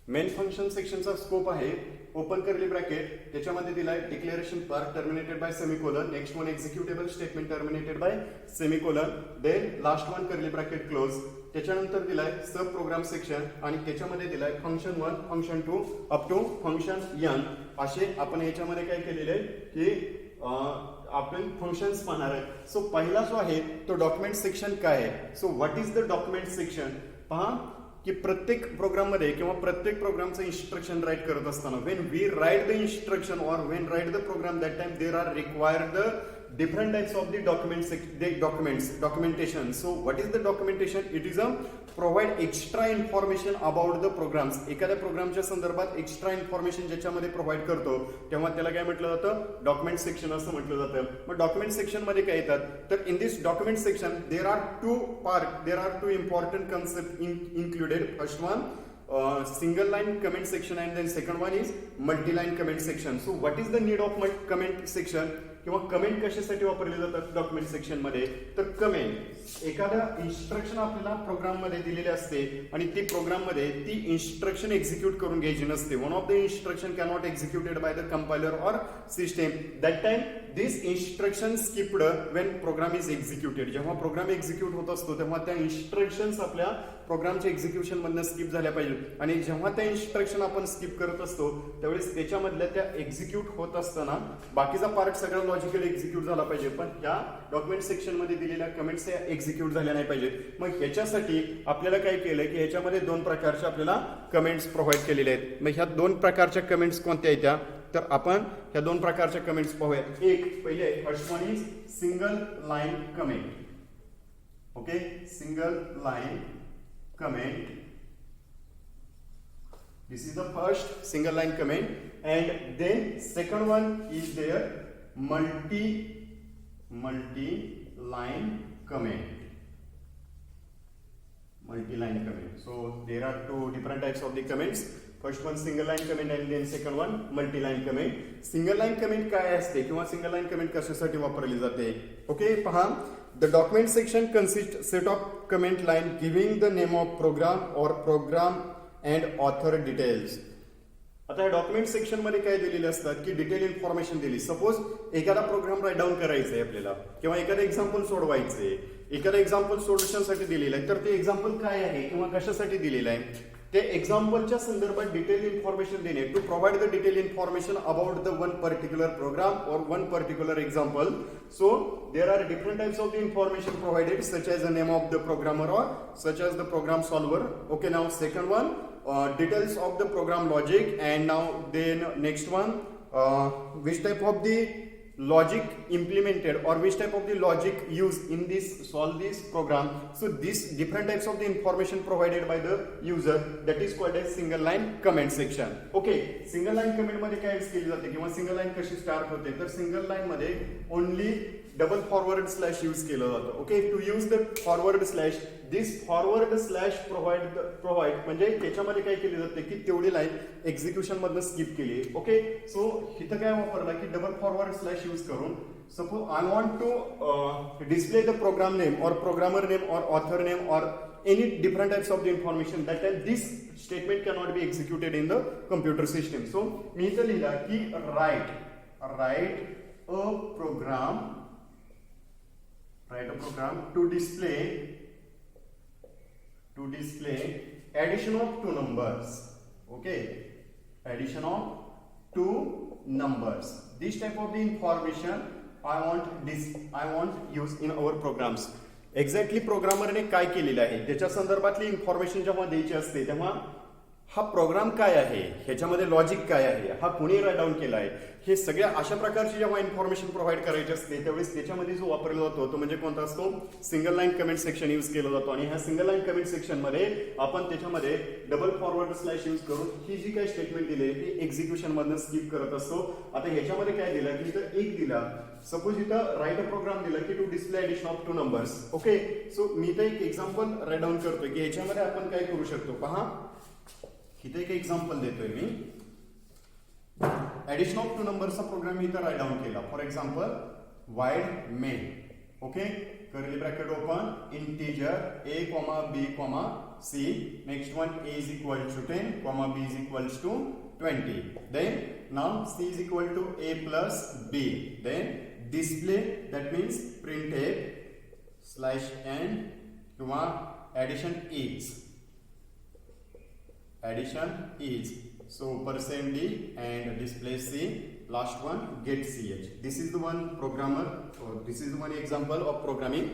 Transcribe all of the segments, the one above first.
Main function सेक्शनचा scope आहे open curly bracket, त्याच्यामध्ये दिलाय declaration part terminated by semicolon, next one executable statement terminated by semicolon, then last one curly bracket close. त्याच्यानंतर दिलाय sub program section आणि त्याच्यामध्ये दिलाय function 1, function 2 up to function n. असे आपण याच्यामध्ये काय केलेले आहे की आपण फंक्शन्स पाहणार आहे. सो पहिला जो आहे तो डॉक्युमेंट सेक्शन काय आहे. So what is the document section. पहा की प्रत्येक प्रोग्राम मध्ये किंवा प्रत्येक प्रोग्रामचं इन्स्ट्रक्शन राईट करत असताना when we write the instruction और when write the program that time there are required the different types of the documentation. So what is the documentation? It is a provide extra information about the programs. एखाद्या प्रोग्रामच्या संदर्भात extra information ज्याच्यामध्ये provide करतो तेव्हा त्याला काय म्हटलं जातं, डॉक्युमेंट सेक्शन असं म्हटलं जातं. मग डॉक्युमेंट सेक्शन मध्ये काय येतात तर in this document section there are two important concept included. First one single line comment section and then second one is multi line comment section. So what is the need of comment section किंवा comment कशासाठी वापरले जातात document section मध्ये. तर comment एखादा instruction आपल्याला programme मध्ये दिलेले असते आणि ती प्रोग्राम मध्ये ती इन्स्ट्रक्शन एक्झिक्यूट करून घ्यायची नसते. One of the instruction cannot executed by the compiler or system. That time this instruction skipped when program is executed. जेव्हा प्रोग्राम एक्झिक्यूट होत असतो तेव्हा त्या इन्स्ट्रक्शन्स आपल्या प्रोग्रामच्या एक्झिक्युशन मधनं स्किप झाल्या पाहिजे आणि जेव्हा त्या इन्स्ट्रक्शन आपण स्किप करत असतो त्यावेळेस त्याच्यामधल्या त्या एक्झिक्यूट होत असताना बाकीचा पार्ट सगळा लॉजिकल एक्झिक्यूट झाला पाहिजे, पण या डॉक्युमेंट सेक्शन मध्ये दिलेल्या कमेंट्स एक्झिक्यूट झाल्या नाही पाहिजेत. मग ह्याच्यासाठी आपल्याला काय केलंय की ह्याच्यामध्ये दोन प्रकारचे आपल्याला कमेंट्स प्रोव्हाइड केलेले आहेत. मग ह्या दोन प्रकारच्या कमेंट्स कोणत्या आहेत त्या तर आपण ह्या दोन प्रकारच्या कमेंट्स पाहूया. एक पहिले first one is single line comment. Okay, single line comment. This is the first single line comment, and then second one is there multi line comment. Multi line comment. So there are two different types of the comments. First one single line comment and then second one multi line comment. Single line comment काय असते किंवा single line comment कशासाठी वापरली जाते. Okay, पहा. The document section consists set of comment line giving the name of program or program and author details. आता या document section मध्ये काय दिलेले असतात की डिटेल इन्फॉर्मेशन दिली. सपोज एखादा प्रोग्राम राईट डाऊन करायचा आहे आपल्याला किंवा एखादा एक्झाम्पल सोडवायचंय, एखादा एक्झाम्पल सोल्युशनसाठी दिलेलं आहे, तर ते एक्झाम्पल काय आहे किंवा कशासाठी दिलेलं आहे ते एक्झाम्पलच्या संदर्भात डिटेल इन्फॉर्मेशन देणे. To provide the detail information about the one particular program और one particular example. So there are different types of the information provided such as the name of the programmer और such as the program solver. Okay, now second one details of the program logic, and now then next one which type of the logic implemented or which type of the logic used in this solve this program. So these different types of the information provided by the user, that is called as single line comment section. Okay, single line comment मध्ये काय use केली जाते किंवा single line कशी start होते तर single line मध्ये only double forward slash use केलं जातं. Okay, to use the forward slash, this forward slash provide म्हणजे त्याच्यामध्ये काय केले जाते की तेवढी लाईन एक्झिक्युशन मधनं स्किप केली. ओके, सो इथं काय वापरला की डबल फॉरवर्ड स्लॅश यूज करून suppose I want to display the program name or programmer name or author name or any different types of the information that time this statement cannot be executed in the computer system. So मी इथं लिहिला की write a program to display addition of two numbers. Okay, addition of two numbers. This type of the information I want use in our programs. Exactly प्रोग्रामरने काय केलेलं आहे त्याच्या संदर्भातली information जेव्हा द्यायची असते तेव्हा हा प्रोग्राम काय आहे, ह्याच्यामध्ये लॉजिक काय आहे, हा कुणी राईट डाऊन केला आहे, हे सगळ्या अशा प्रकारची जेव्हा इन्फॉर्मेशन प्रोव्हाइड करायची असते त्यावेळेस त्याच्यामध्ये जो वापरला जातो तो म्हणजे कोणता असतो, single line comment section use केला जातो. आणि ह्या सिंगल लाईन कमेंट सेक्शन मध्ये आपण त्याच्यामध्ये डबल फॉरवर्ड स्लॅश यूज करून ही जी काही स्टेटमेंट दिली ती एक्झिक्युशन मधनं स्किप करत असतो. आता ह्याच्यामध्ये काय दिलं की इथं एक दिला, सपोज इथं राईट अ प्रोग्राम दिला की to display addition of two numbers. Okay, so मी इथं एक एक्झाम्पल राईट डाऊन करतोय की ह्याच्यामध्ये आपण काय करू शकतो. पहा, इथे एक एक्झाम्पल देतोय मी. ऍडिशन ऑफ टू नंबरचा प्रोग्राम मी इथं राईट डाऊन केला. For example wide main. Okay, curly bracket open, integer a, b, C. Next one, A is equal to 10, comma B is equals to 20. Then now C is equal to A plus B. Then display, that means printf slash n, comma addition is. Addition is. So percent D and display C. Last one, get ch. This is the one programmer, or this is the one example of programming.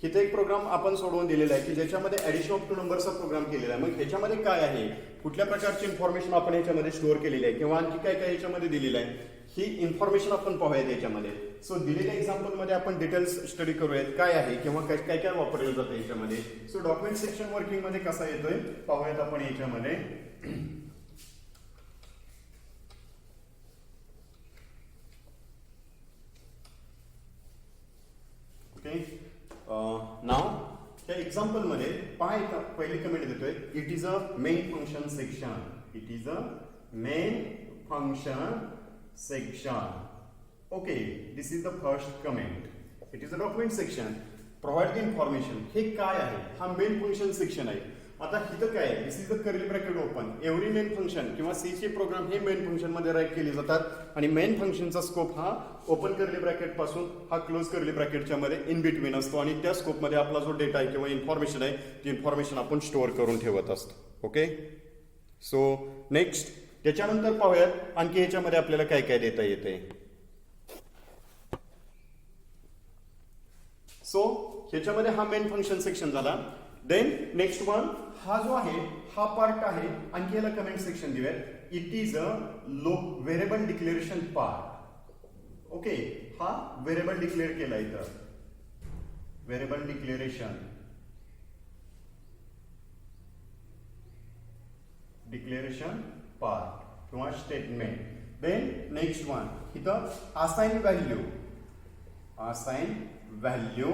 इथे एक programme आपण सोडवून दिलेला आहे की ज्याच्यामध्ये addition of to नंबरचा programme केलेला आहे. मग ह्याच्यामध्ये काय आहे, कुठल्या प्रकारची इन्फॉर्मेशन आपण ह्याच्यामध्ये स्टोअर केलेली आहे किंवा आणखी काय काय ह्याच्यामध्ये दिलेलं आहे, ही इन्फॉर्मेशन आपण पाहूयात याच्यामध्ये. सो दिलेल्या एक्झाम्पल मध्ये आपण डिटेल्स स्टडी करूयात काय आहे किंवा काय काय काय वापरलं जातं याच्यामध्ये. सो डॉक्युमेंट सेक्शन वर्किंग मध्ये कसा येतोय पाहूयात आपण याच्यामध्ये. ओके, नाव त्या एक्झाम्पल मध्ये पहा, पहिली कमेंट देतोय, it is a main function section. It is a main function section. Okay, this is the first comment. It is a document section, provide the information. हे काय आहे, हा मेन फंक्शन सेक्शन आहे. आता इथं काय आहे, this is the curly bracket open. Every main function किंवा सी चे प्रोग्राम हे मेन फंक्शन मध्ये राईट केले जातात आणि मेन फंक्शनचा स्कोप हा ओपन कर्ली ब्रॅकेट पासून हा क्लोज कर्ली ब्रॅकेटच्या मध्ये इन बिटवीन असतो आणि त्या स्कोप मध्ये आपला जो डेटा आहे किंवा इन्फॉर्मेशन आहे ती इन्फॉर्मेशन आपण स्टोअर करून ठेवत असतो. ओके, सो नेक्स्ट त्याच्यानंतर पाहूयात आणखी ह्याच्यामध्ये आपल्याला काय काय देता येते. सो ह्याच्यामध्ये हा मेन फंक्शन सेक्शन झाला. देन नेक्स्ट वन, हा जो आहे हा पार्ट आहे, आणखी याला कमेंट सेक्शन देऊयात. It is a variable declaration part. Okay, हा व्हेरिएबल डिक्लेअर केला इथं, व्हेरिएबल डिक्लेरेशन, डिक्लेरेशन पार्ट किंवा स्टेटमेंट. देन नेक्स्ट वन, इथं assign value, assign value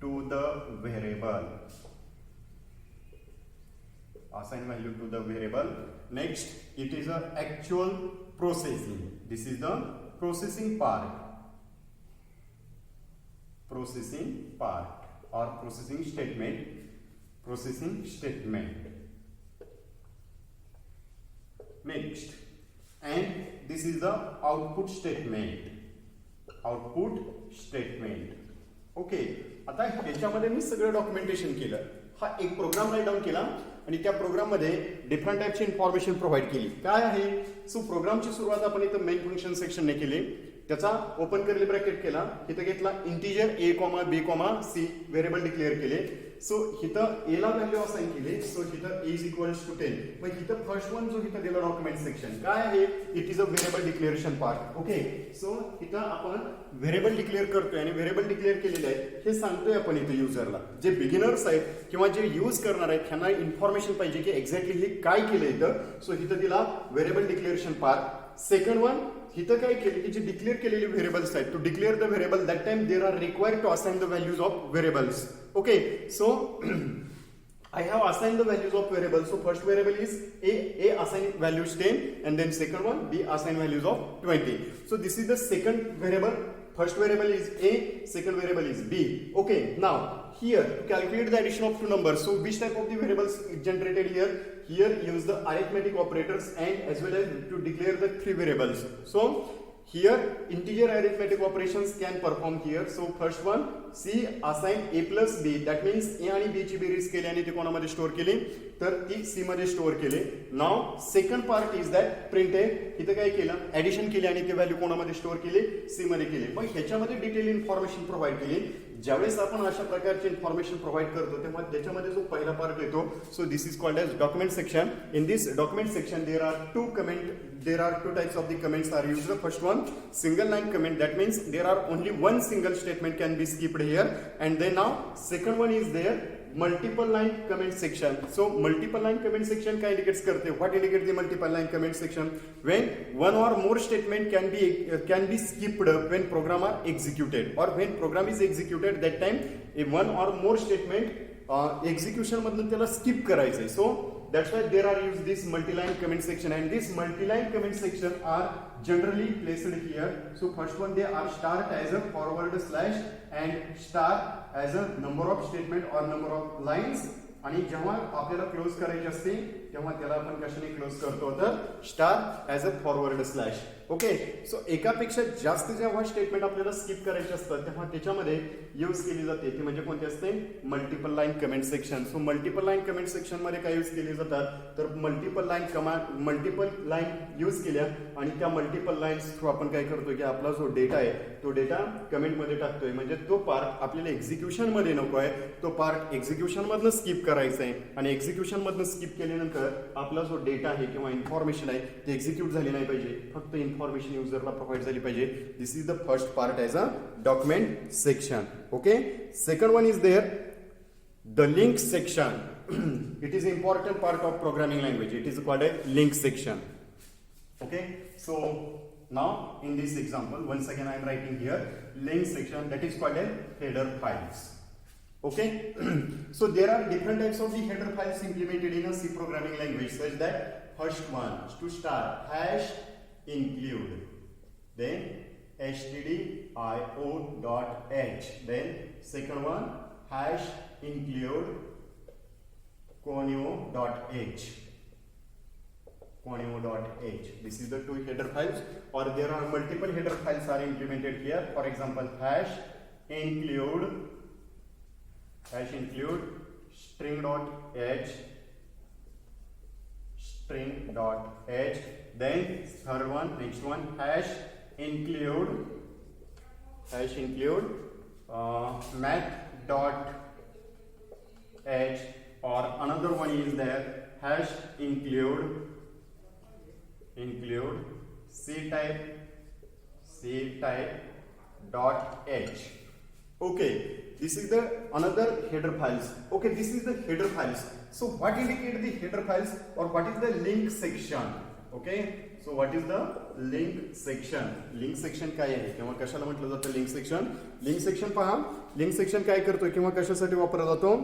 to the variable, assign value to the variable. Next, it is a actual processing. This is the processing part, processing part or processing statement, processing statement. Next, and this is the output statement, output statement. Okay, आता ह्याच्यामध्ये मी सगळं documentation केलं. हा एक programme right down केला आणि त्या programme मध्ये डिफरंट टाईपची इन्फॉर्मेशन प्रोव्हाइड केली. काय आहे, सो प्रोग्रामची सुरुवात आपण इथं मेन फंक्शन सेक्शनने केली. त्याचा ओपन कर्ली ब्रॅकेट केला, इथं घेतला इंटिजर ए कॉमा बी कॉमा सी व्हेरिएबल डिक्लेअर केले. सो इथं ए ला व्हॅल्यू असाइन केली. सो इथं ए इज इक्वल्स टू 10. मग इथं फर्स्ट वन जो इथं दिला डॉक्युमेंट सेक्शन काय आहे, it is a variable declaration part. Okay, so इथं आपण व्हेरिएबल डिक्लेअर करतोय आणि व्हेरिएबल डिक्लेअर केलेले आहे हे सांगतोय आपण इथं युजरला. जे बिगिनर्स आहेत किंवा जे यूज करणार आहेत त्यांना इन्फॉर्मेशन पाहिजे की एक्झॅक्टली हे काय केलं इथं. सो इथं दिला variable declaration part. Second one, इथं काय केलं की जे डिक्लेअर केलेले व्हेरिएबल्स आहेत, to declare the variable that time there are required to assign the values of variables. Okay, so I have assigned the values of variables. So first variable is A assign values 10, and then second one B assign values of 20. So this is the second variable. First variable is A, second variable is B. Okay, now here to calculate the addition of two numbers. So which type of the variables generated here? Here use the arithmetic operators and as well as to declare the three variables. So here integer arithmetic operations can perform here. So first one, C assign A plus B, that means A आणि B ची बेरीज केली आणि ती कोणामध्ये store केली, तर ती C मध्ये स्टोअर केली. नाव second part is that print आहे, इथं काय केलं, ऍडिशन केली आणि ती व्हॅल्यू कोणामध्ये स्टोअर केली, C मध्ये केली. मग ह्याच्यामध्ये डिटेल इन्फॉर्मेशन प्रोव्हाइड केली. ज्यावेळेस आपण अशा प्रकारची इन्फॉर्मेशन प्रोव्हाइड करतो तेव्हा त्याच्यामध्ये जो पहिला पार्ट येतो, so this is called as document section. In this document section there are two types of the comments are used. The first one, single line comment, that means there are only one single statement can be skipped here. And then now second one is there multiple line comment section. So multiple line comment section का indicates करते, what indicates the multiple line comment section? When one or more statement can be skipped when program are executed, or when program is executed that time if one or more statement execution मधून त्याला skip करायचंय. So that's why there are used this multi-line comment section, and this multi-line comment section are generally placed here. So first one, they are start as a forward slash and star as a number of statement or number of lines आणि जेव्हा आपल्याला close करायची असते तेव्हा त्याला आपण कशाने close करतो तर star as a forward slash. Okay, so एकापेक्षा जास्त जेव्हा स्टेटमेंट आपल्याला स्किप करायचे असतात तेव्हा त्याच्यामध्ये यूज केली जाते ती म्हणजे कोणती असते multiple line comment section. So multiple line comment section मध्ये काय यूज केली जातात तर मल्टिपल लाईन यूज केल्या आणि त्या मल्टिपल लाईन्स थ्रू आपण काय करतोय की आपला जो डेटा आहे तो डेटा कमेंट मध्ये टाकतोय. म्हणजे तो पार्ट आपल्याला एक्झिक्युशन मध्ये नको आहे, तो पार्ट एक्झिक्युशन मधनं स्किप करायचा आहे आणि एक्झिक्युशन मधनं स्किप केल्यानंतर आपला जो डेटा आहे किंवा इन्फॉर्मेशन आहे ते एक्झिक्यूट झाली नाही पाहिजे, फक्त इन्फॉर्मेशन युजरला प्रोव्हाइड झाली पाहिजे. This is the first part as a document section. Okay, second one is there the link section. It is important part of programming language. It is called a link section. Okay, so now in this example once again I am writing here link section, that is called a header files. Okay, so there are different types of the header files implemented in a C programming language, such that first one to start hash include, then stdio.h, then second one hash include conio.h. This is the two header files, or there are multiple header files are implemented here. For example, hash include string.h, then third one, next one, hash include math.h, or another one is there hash include ctype.h. Okay, this is the another header files. Okay, this is the header files. So what indicate the header files, or what is the link section? Okay, so what is the link section? Link section काय आहे किंवा कशाला म्हटलं जातं link section? Link section पहा, link section काय करतो किंवा कशासाठी वापरला जातो?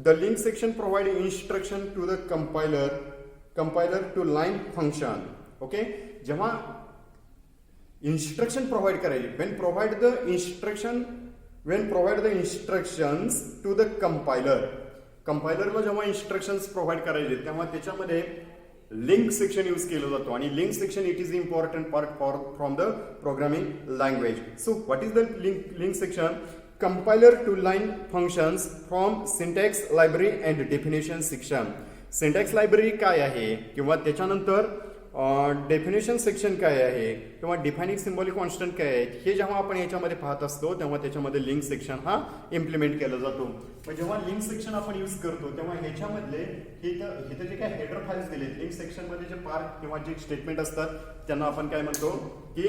The link section provide instruction to the compiler to line function. Okay, जेव्हा instruction provide करायची, when provide the instructions to the compilerला जेव्हा instructions provide करायचे तेव्हा त्याच्यामध्ये लिंक सेक्शन यूज केलं जातो आणि link section it is important part from the programming language. So what is the link section? Compiler to line functions from syntax library and definition section. Syntax library काय आहे किंवा त्याच्यानंतर definition section काय आहे किंवा डिफाइनिंग सिम्बॉलिक कॉन्स्टंट काय आहे हे जेव्हा आपण याच्यामध्ये पाहत असतो तेव्हा त्याच्यामध्ये लिंक सेक्शन हा इम्प्लिमेंट केला जातो. मग जेव्हा लिंक सेक्शन आपण यूज करतो तेव्हा ह्याच्यामधले इथे जे काय हेडर फाइल्स दिलेत लिंक सेक्शन मध्ये जे पार्ट किंवा जे स्टेटमेंट असतात त्यांना आपण काय म्हणतो की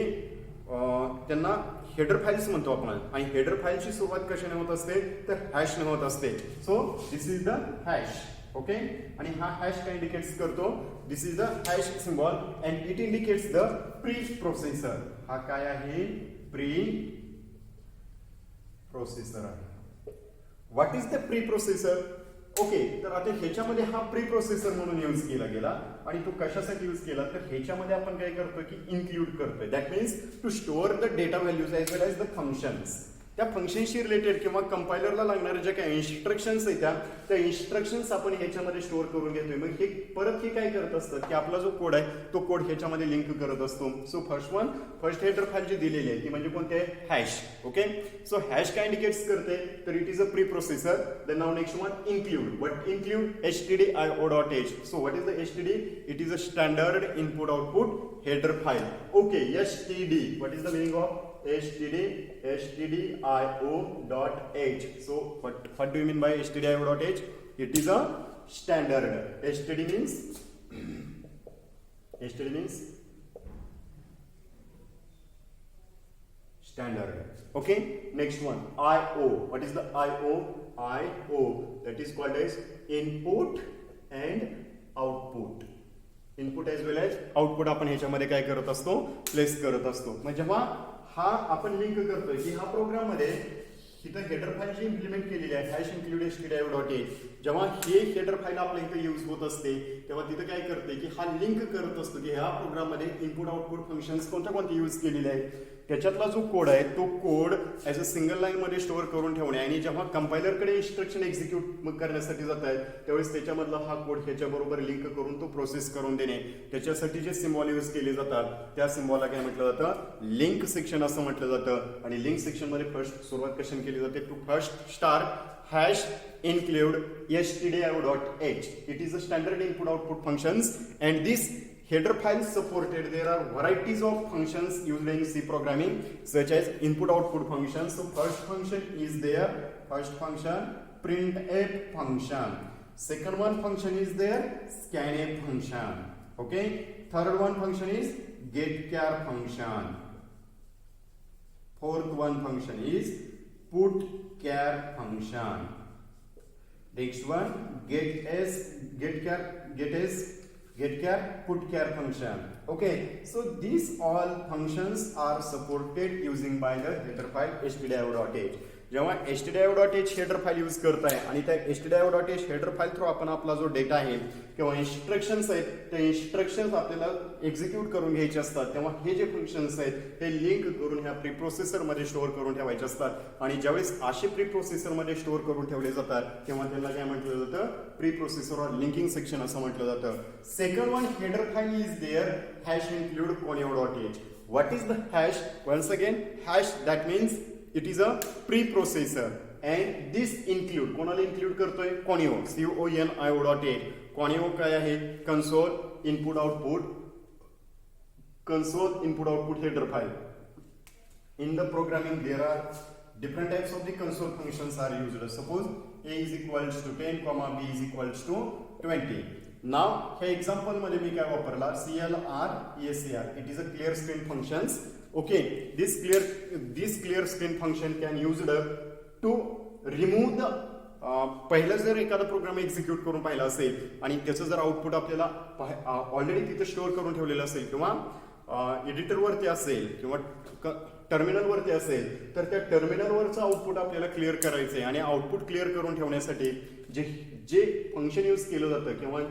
त्यांना हेडर फाइल्स म्हणतो आपण. आणि हेडर फाइलची सुरुवात कशाने होत असते तर हॅशने होत असते. So this is the hash. Okay, आणि हा हॅश काय इंडिकेट्स करतो? This is the hash symbol and it indicates the preprocessor. हा काय आहे? प्री प्रोसेसर आहे. What is the preprocessor? Okay, तर आता ह्याच्यामध्ये हा प्री प्रोसेसर म्हणून यूज केला गेला आणि तो कशासाठी यूज केला तर ह्याच्यामध्ये आपण काय करतोय की इन्क्लूड करतोय. That means to store the data values as well as the functions. त्या फंक्शनशी रिलेटेड किंवा कंपायलरला लागणाऱ्या ज्या काही इन्स्ट्रक्शन्स आहेत त्या इन्स्ट्रक्शन्स आपण ह्याच्यामध्ये स्टोअर करून घेतोय. मग हे परत हे काय करत असतात की आपला जो कोड आहे तो कोड ह्याच्यामध्ये लिंक करत असतो. सो फर्स्ट हेडर फाइल जी दिलेली आहे ती म्हणजे कोणती आहे? हॅश. ओके, सो हॅश काय इंडिकेट्स करते तर it is a pre processor. Then now next one include. What include? stdio.h. So what is the std? It is a standard input output header file. Okay, std. What is the meaning of stdio.h. So what do you mean by stdio.h? It is a standard. std means standard. Okay, next one IO. What is the IO? That is called as input and output. Input as well as output आपण ह्याच्यामध्ये काय करत असतो? Place करत असतो. म्हणजे जेव्हा हा आपण लिंक करतोय की हा प्रोग्राम मध्ये इथं हेडर फाईल जी इम्प्लिमेंट केलेली आहे हॅश इन्क्लूड stdio.h. जेव्हा हे हेडर फाईल आपल्या इथं यूज होत असते तेव्हा तिथं काय करते की हा लिंक करत असतो की ह्या प्रोग्राम मध्ये इनपुट आउटपुट फंक्शन्स कोणते यूज केलेले आहेत त्याच्यातला जो कोड आहे तो कोड ॲज अ सिंगल लाईनमध्ये स्टोअर करून ठेवणे आणि जेव्हा कंपायलरकडे इन्स्ट्रक्शन एक्झिक्यूट करण्यासाठी जात आहेत त्यावेळेस त्याच्यामधला हा कोड ह्याच्याबरोबर लिंक करून तो प्रोसेस करून देणे. त्याच्यासाठी जे सिम्बॉल यूज केले जातात त्या सिम्बॉलला काय म्हटलं जातं, लिंक सेक्शन असं म्हटलं जातं. आणि लिंक सेक्शनमध्ये फर्स्ट सुरुवात कशी केली जाते, to first start hash include stdio.h. It is a standard input output functions and this header file supported. There are varieties of functions used in C programming such as input output functions. So first function is there, first function printf function. Second one function is there, scanf function. Okay, third one function is getchar function. Fourth one function is putchar function. Next one getchar, putchar function. Okay, so these all functions are supported using by the header file stdio.h. जेव्हा stdio.h header file use करताय आणि त्या stdio.h header file through आपण आपला जो data आहे किंवा instructions आहेत त्या इन्स्ट्रक्शन्स आपल्याला एक्झिक्यूट करून घ्यायचे असतात, तेव्हा हे जे फंक्शन्स आहेत हे लिंक करून ह्या प्री प्रोसेसरमध्ये स्टोअर करून ठेवायचे असतात. आणि ज्यावेळेस असे प्री प्रोसेसरमध्ये स्टोअर करून ठेवले जातात तेव्हा त्यांना काय म्हटलं जातं, pre processor or linking section असं म्हटलं जातं. Second one header file is there hash include conio.h. What is the hash? Once again, hash that means it is a preprocessor and this include कोणाला include करतोय, conio, conio.h. conio काय आहे, console input output header file. In the programming there are different types of the console functions are used. Suppose a is equals to 10 comma b is equals to 20. Now हे example मध्ये मी काय वापरला, clr it is a clear screen functions. Okay, this clear screen function can used to remove the पहिलं जर एखादा programme execute करून पाहिला असेल आणि त्याचं जर आउटपुट आपल्याला ऑलरेडी तिथे स्टोअर करून ठेवलेलं असेल किंवा एडिटरवरती असेल किंवा टर्मिनलवरती असेल तर त्या टर्मिनलवरचं आउटपुट आपल्याला क्लिअर करायचं आहे. आणि आउटपुट क्लिअर करून ठेवण्यासाठी जे फंक्शन यूज केलं जातं किंवा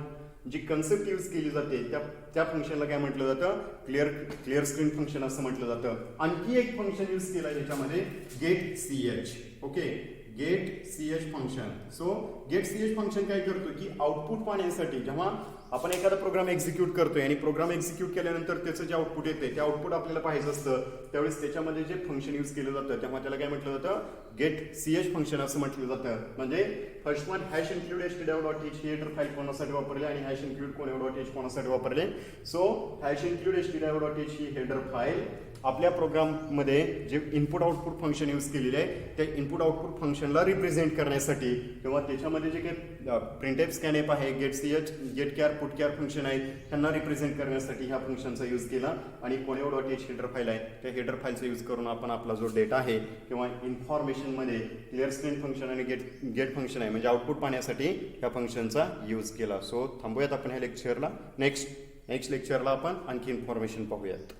जी कन्सेप्ट यूज केली जाते त्या फंक्शनला काय म्हटलं जातं, क्लिअर स्क्रीन फंक्शन असं म्हटलं जातं. आणखी एक फंक्शन यूज केलं याच्यामध्ये get ch. Okay, get ch function. So get ch function काय करतो की आउटपुट पाहण्यासाठी जेव्हा आपण एखादा प्रोग्राम एक्झिक्यूट करतोय आणि प्रोग्राम एक्झिक्यूट केल्यानंतर त्याचं जे आउटपुट येते ते आउटपुट आपल्याला पाहायचं असतं त्यावेळेस त्याच्यामध्ये जे फंक्शन यूज केलं जातं तेव्हा त्याला काय म्हटलं जातं, गेट ch फंक्शन असं म्हटलं जातं. म्हणजे first one hash include stdio.h ही हेडर फाईल कोणासाठी वापरले आणि हॅश इन्क्लूड conio.h कोणासाठी वापरले. सो हॅश इन्क्लूड stdio.h ही हेडर फाईल आपल्या प्रोग्राममध्ये जे इनपुट आउटपुट फंक्शन यूज केलेले आहे त्या इनपुट आउटपुट फंक्शनला रिप्रेझेंट करण्यासाठी किंवा त्याच्यामध्ये जे काही प्रिंटफ स्कॅनएफ आहे, गेटचर पुटचर फंक्शन आहे त्यांना रिप्रेझेंट करण्यासाठी ह्या फंक्शनचा यूज केला. आणि conio.h हेडर फाईल आहे त्या हेडर फाईलचा यूज करून आपण आपला जो डेटा आहे किंवा इन्फॉर्मेशनमध्ये क्लिअर स्क्रीन फंक्शन आणि गेट फंक्शन आहे म्हणजे आउटपुट पाहण्यासाठी ह्या फंक्शनचा यूज केला. सो थांबूयात आपण ह्या लेक्चरला. नेक्स्ट लेक्चरला आपण आणखी इन्फॉर्मेशन पाहूयात.